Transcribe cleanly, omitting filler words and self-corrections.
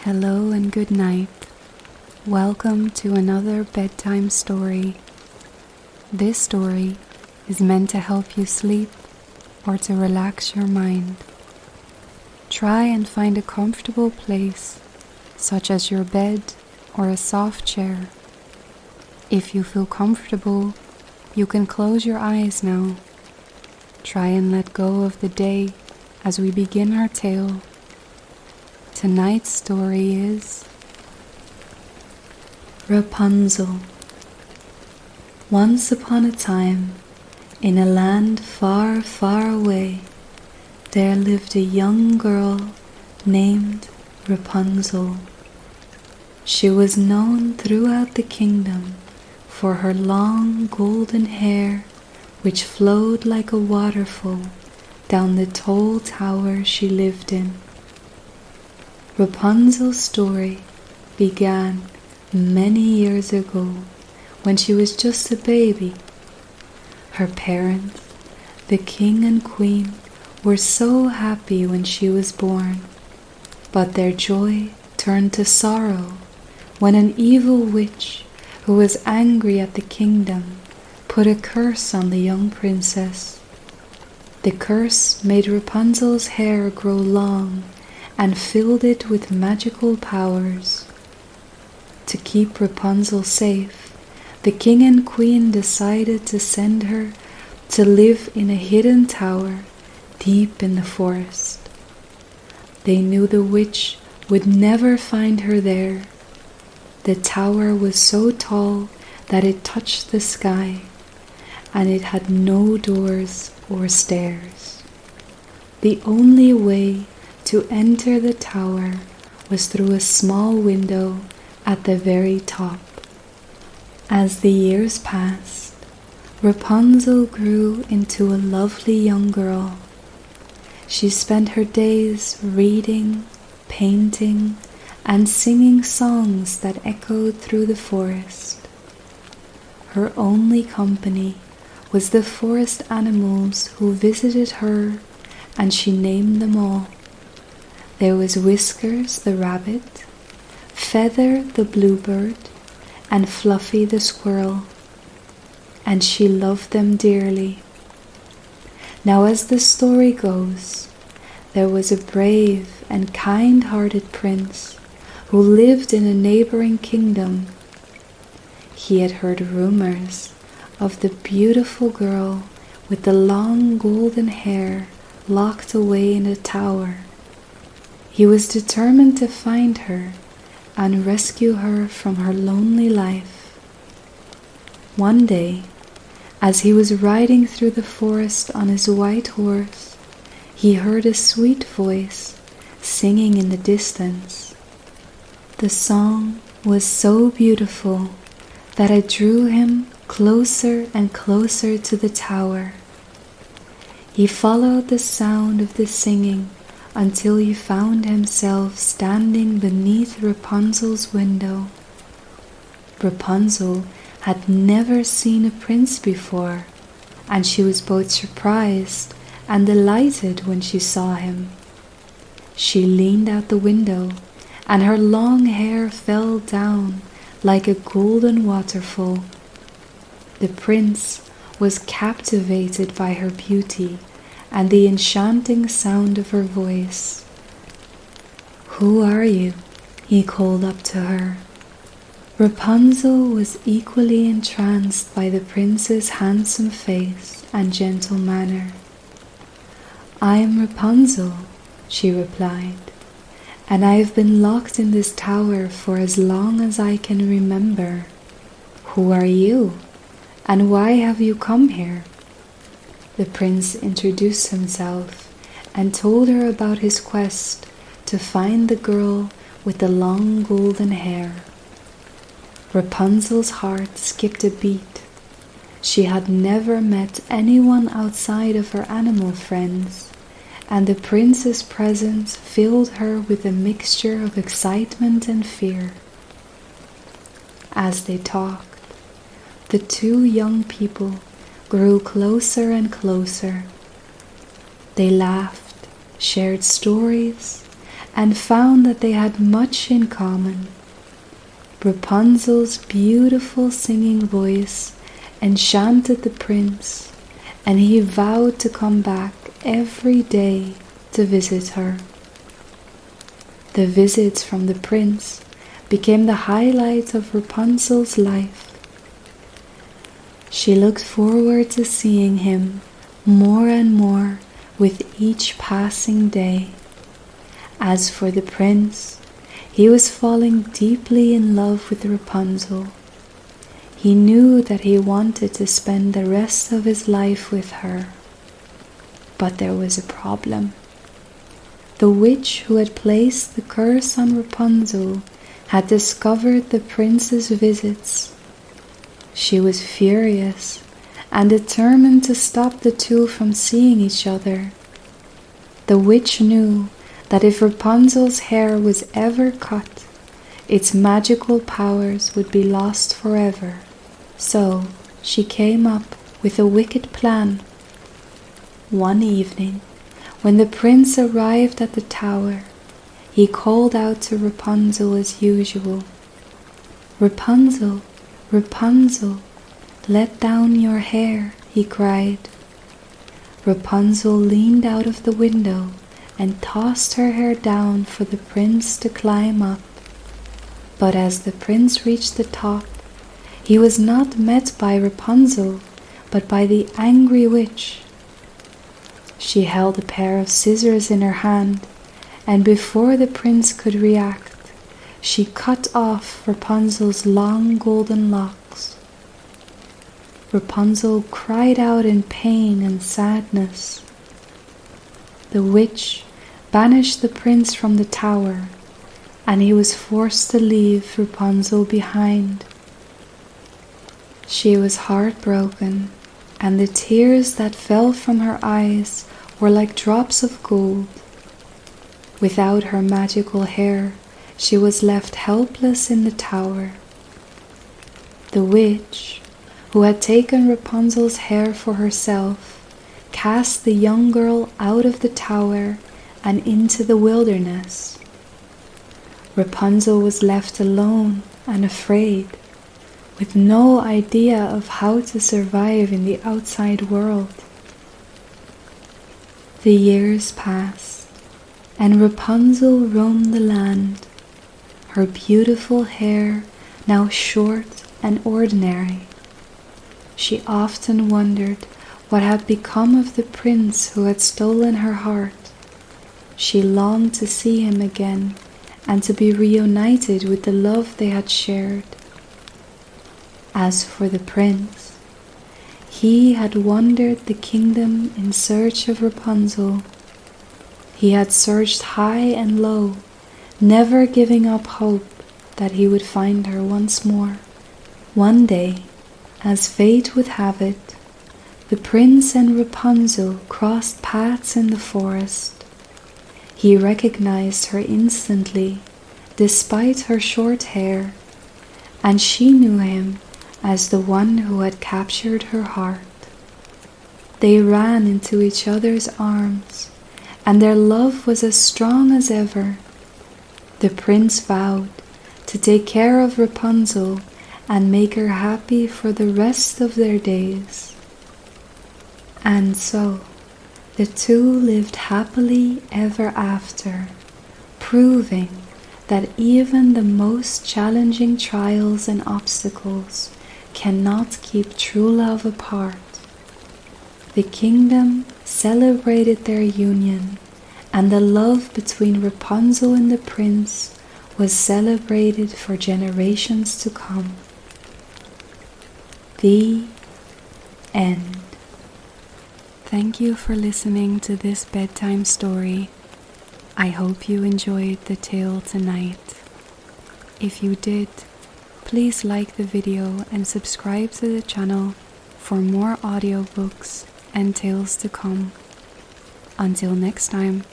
Hello and good night. Welcome to another bedtime story. This story is meant to help you sleep or to relax your mind. Try and find a comfortable place, such as your bed or a soft chair. If you feel comfortable, you can close your eyes now. Try and let go of the day as we begin our tale. Tonight's story is Rapunzel. Once upon a time, in a land far, far away, there lived a young girl named Rapunzel. She was known throughout the kingdom for her long golden hair, which flowed like a waterfall down the tall tower she lived in. Rapunzel's story began many years ago when she was just a baby. Her parents, the king and queen, were so happy when she was born, but their joy turned to sorrow when an evil witch, who was angry at the kingdom, put a curse on the young princess. The curse made Rapunzel's hair grow long and filled it with magical powers. To keep Rapunzel safe, the king and queen decided to send her to live in a hidden tower deep in the forest. They knew the witch would never find her there. The tower was so tall that it touched the sky, and it had no doors or stairs. The only way to enter the tower was through a small window at the very top. As the years passed, Rapunzel grew into a lovely young girl. She spent her days reading, painting, and singing songs that echoed through the forest. Her only company was the forest animals who visited her, and she named them all. There was Whiskers the rabbit, Feather the bluebird, and Fluffy the squirrel, and she loved them dearly. Now, as the story goes, there was a brave and kind-hearted prince who lived in a neighboring kingdom. He had heard rumors of the beautiful girl with the long golden hair locked away in a tower. He was determined to find her and rescue her from her lonely life. One day, as he was riding through the forest on his white horse, he heard a sweet voice singing in the distance. The song was so beautiful that it drew him closer and closer to the tower. He followed the sound of the singing until he found himself standing beneath Rapunzel's window. Rapunzel had never seen a prince before, and she was both surprised and delighted when she saw him. She leaned out the window, and her long hair fell down like a golden waterfall. The prince was captivated by her beauty and the enchanting sound of her voice. "Who are you?" he called up to her. Rapunzel was equally entranced by the prince's handsome face and gentle manner. "I am Rapunzel," she replied, "and I have been locked in this tower for as long as I can remember. Who are you, and why have you come here?" The prince introduced himself and told her about his quest to find the girl with the long golden hair. Rapunzel's heart skipped a beat. She had never met anyone outside of her animal friends, and the prince's presence filled her with a mixture of excitement and fear. As they talked, the two young people grew closer and closer. They laughed, shared stories, and found that they had much in common. Rapunzel's beautiful singing voice enchanted the prince, and he vowed to come back every day to visit her. The visits from the prince became the highlight of Rapunzel's life. She looked forward to seeing him more and more with each passing day. As for the prince, he was falling deeply in love with Rapunzel. He knew that he wanted to spend the rest of his life with her. But there was a problem. The witch who had placed the curse on Rapunzel had discovered the prince's visits. She was furious and determined to stop the two from seeing each other. The witch knew that if Rapunzel's hair was ever cut, its magical powers would be lost forever. So she came up with a wicked plan. One evening, when the prince arrived at the tower, he called out to Rapunzel as usual. "Rapunzel, Rapunzel, let down your hair," he cried. Rapunzel leaned out of the window and tossed her hair down for the prince to climb up. But as the prince reached the top, he was not met by Rapunzel, but by the angry witch. She held a pair of scissors in her hand, and before the prince could react, she cut off Rapunzel's long golden locks. Rapunzel cried out in pain and sadness. The witch banished the prince from the tower, and he was forced to leave Rapunzel behind. She was heartbroken, and the tears that fell from her eyes were like drops of gold. Without her magical hair, she was left helpless in the tower. The witch, who had taken Rapunzel's hair for herself, cast the young girl out of the tower and into the wilderness. Rapunzel was left alone and afraid, with no idea of how to survive in the outside world. The years passed, and Rapunzel roamed the land, her beautiful hair now short and ordinary. She often wondered what had become of the prince who had stolen her heart. She longed to see him again and to be reunited with the love they had shared. As for the prince, he had wandered the kingdom in search of Rapunzel. He had searched high and low, never giving up hope that he would find her once more. One day, as fate would have it, the prince and Rapunzel crossed paths in the forest. He recognized her instantly, despite her short hair, and she knew him as the one who had captured her heart. They ran into each other's arms, and their love was as strong as ever. The prince vowed to take care of Rapunzel and make her happy for the rest of their days. And so, the two lived happily ever after, proving that even the most challenging trials and obstacles cannot keep true love apart. The kingdom celebrated their union, and the love between Rapunzel and the prince was celebrated for generations to come. The end. Thank you for listening to this bedtime story. I hope you enjoyed the tale tonight. If you did, please like the video and subscribe to the channel for more audiobooks and tales to come. Until next time.